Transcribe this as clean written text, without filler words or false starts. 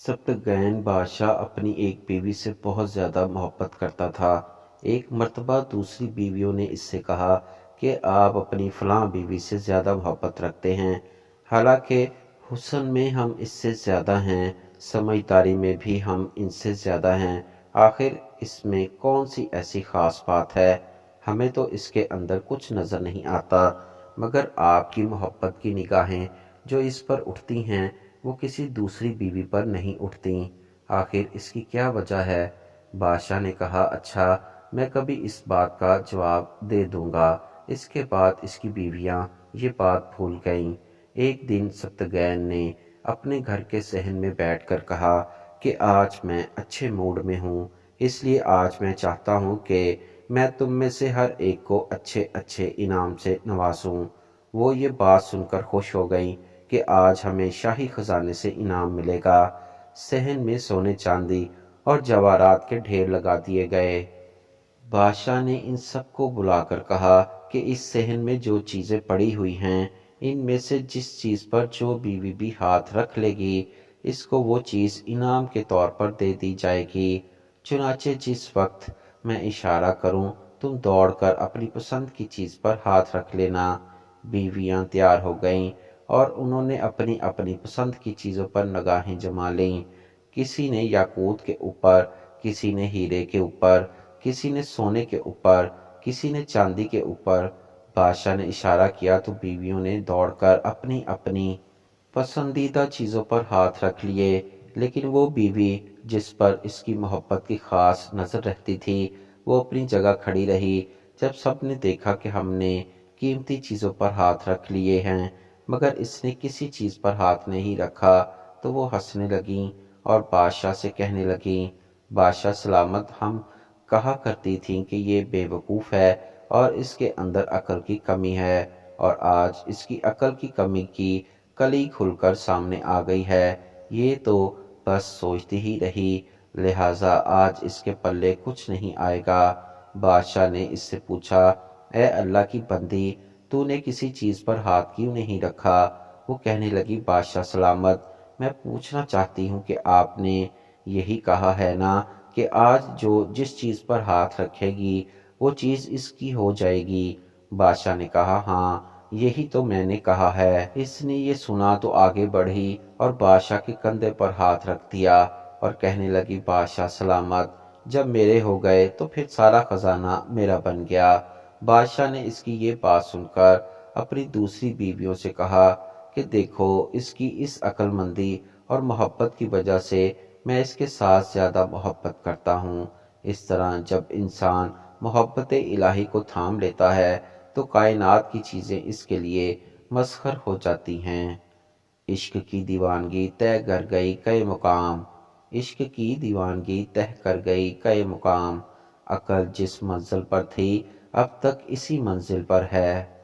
सप्तगैन बादशाह अपनी एक बीवी से बहुत ज़्यादा मोहब्बत करता था। एक मर्तबा दूसरी बीवियों ने इससे कहा कि आप अपनी फ़लाँ बीवी से ज़्यादा मोहब्बत रखते हैं, हालांकि हुस्न में हम इससे ज़्यादा हैं, समझदारी में भी हम इनसे ज़्यादा हैं। आखिर इसमें कौन सी ऐसी ख़ास बात है? हमें तो इसके अंदर कुछ नज़र नहीं आता, मगर आपकी मोहब्बत की निगाहें जो इस पर उठती हैं वो किसी दूसरी बीवी पर नहीं उठती। आखिर इसकी क्या वजह है? बादशाह ने कहा, अच्छा, मैं कभी इस बात का जवाब दे दूंगा। इसके बाद इसकी बीवियां ये बात भूल गईं। एक दिन सप्तगैन ने अपने घर के सहन में बैठकर कहा कि आज मैं अच्छे मूड में हूँ, इसलिए आज मैं चाहता हूँ कि मैं तुम में से हर एक को अच्छे अच्छे इनाम से नवाजूं। वो ये बात सुनकर खुश हो गई कि आज हमें शाही खजाने से इनाम मिलेगा। सहन में सोने चांदी और जवाहरात के ढेर लगा दिए गए। बादशाह ने इन सबको बुलाकर कहा कि इस सहन में जो चीज़ें पड़ी हुई हैं, इनमें से जिस चीज़ पर जो बीवी भी हाथ रख लेगी, इसको वो चीज़ इनाम के तौर पर दे दी जाएगी। चुनाचे जिस वक्त मैं इशारा करूं, तुम दौड़कर अपनी पसंद की चीज़ पर हाथ रख लेना। बीवियां तैयार हो गईं और उन्होंने अपनी अपनी पसंद की चीज़ों पर निगाहें जमा लीं। किसी ने याकूत के ऊपर, किसी ने हीरे के ऊपर, किसी ने सोने के ऊपर, किसी ने चांदी के ऊपर। बादशाह ने इशारा किया तो बीवियों ने दौड़कर अपनी अपनी पसंदीदा चीज़ों पर हाथ रख लिए, लेकिन वो बीवी जिस पर इसकी मोहब्बत की खास नज़र रहती थी, वो अपनी जगह खड़ी रही। जब सब ने देखा कि हमने कीमती चीज़ों पर हाथ रख लिए हैं मगर इसने किसी चीज़ पर हाथ नहीं रखा, तो वो हंसने लगीं और बादशाह से कहने लगीं, बादशाह सलामत, हम कहा करती थीं कि ये बेवकूफ़ है और इसके अंदर अकल की कमी है, और आज इसकी अकल की कमी की कली खुलकर सामने आ गई है। ये तो बस सोचती ही रही, लिहाजा आज इसके पल्ले कुछ नहीं आएगा। बादशाह ने इससे पूछा, ए अल्लाह की बंदी, तूने किसी चीज़ पर हाथ क्यों नहीं रखा? वो कहने लगी, बादशाह सलामत, मैं पूछना चाहती हूँ कि आपने यही कहा है ना कि आज जो जिस चीज़ पर हाथ रखेगी वो चीज़ इसकी हो जाएगी। बादशाह ने कहा, हाँ, यही तो मैंने कहा है। इसने ये सुना तो आगे बढ़ी और बादशाह के कंधे पर हाथ रख दिया और कहने लगी, बादशाह सलामत, जब मेरे हो गए तो फिर सारा खजाना मेरा बन गया। बादशाह ने इसकी ये बात सुनकर अपनी दूसरी बीवियों से कहा कि देखो, इसकी इस अक्लमंदी और मोहब्बत की वजह से मैं इसके साथ ज़्यादा मोहब्बत करता हूँ। इस तरह जब इंसान मोहब्बत इलाही को थाम लेता है तो कायनात की चीज़ें इसके लिए मसखर हो जाती हैं। इश्क की दीवानगी तय कर गई कई मुकाम, इश्क की दीवानगी तय कर गई कई मुकाम, अकल जिस मंजिल पर थी अब तक इसी मंजिल पर है।